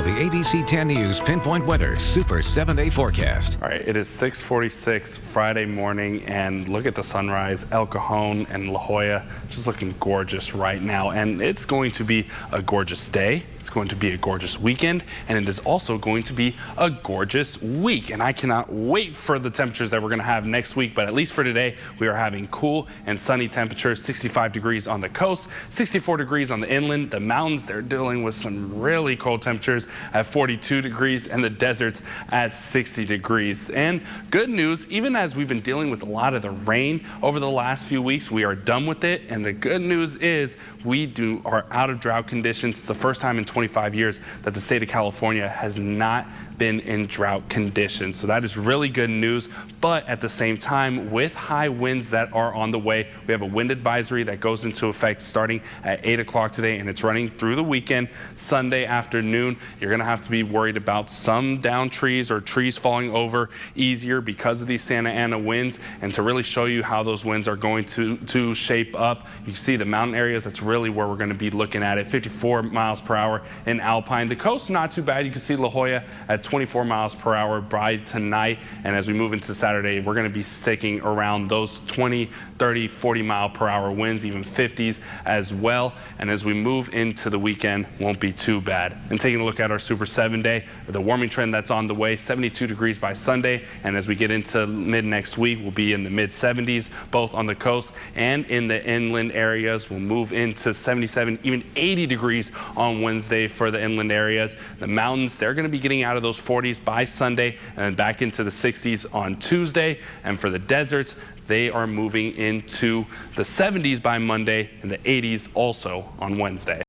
the ABC 10 News Pinpoint Weather Super 7-Day Forecast. All right, it is 6:46 Friday morning, and look at the sunrise. El Cajon and La Jolla just looking gorgeous right now, and it's going to be a gorgeous day. It's going to be a gorgeous weekend, and it is also going to be a gorgeous week. And I cannot wait for the temperatures that we're going to have next week, but at least for today, we are having cool and sunny temperatures. 65 degrees on the coast, 64 degrees on the inland. The mountains, they're dealing with some really cold temperatures at 42 degrees, and the deserts at 60 degrees. And good news, even as we've been dealing with a lot of the rain over the last few weeks, we are done with it. And the good news is we are out of drought conditions. It's the first time in 25 years that the state of California has not been in drought conditions. So that is really good news. But at the same time, with high winds that are on the way, we have a wind advisory that goes into effect starting at 8 o'clock today, and it's running through the weekend. Sunday afternoon, you're going to have to be worried about some downed trees or trees falling over easier because of these Santa Ana winds. And to really show you how those winds are going to shape up, you can see the mountain areas. That's really where we're going to be looking at it. 54 miles per hour in Alpine. The coast, not too bad. You can see La Jolla at 24 miles per hour by tonight. And as we move into Saturday, we're going to be sticking around those 20, 30, 40 mile per hour winds, even 50s as well. And as we move into the weekend, won't be too bad. And taking a look at our Super 7-Day, the warming trend that's on the way, 72 degrees by Sunday. And as we get into mid next week, we'll be in the mid 70s, both on the coast and in the inland areas. We'll move into 77, even 80 degrees on Wednesday for the inland areas. The mountains, they're going to be getting out of those 40s by Sunday and then back into the 60s on Tuesday. And for the deserts, they are moving into the 70s by Monday and the 80s also on Wednesday.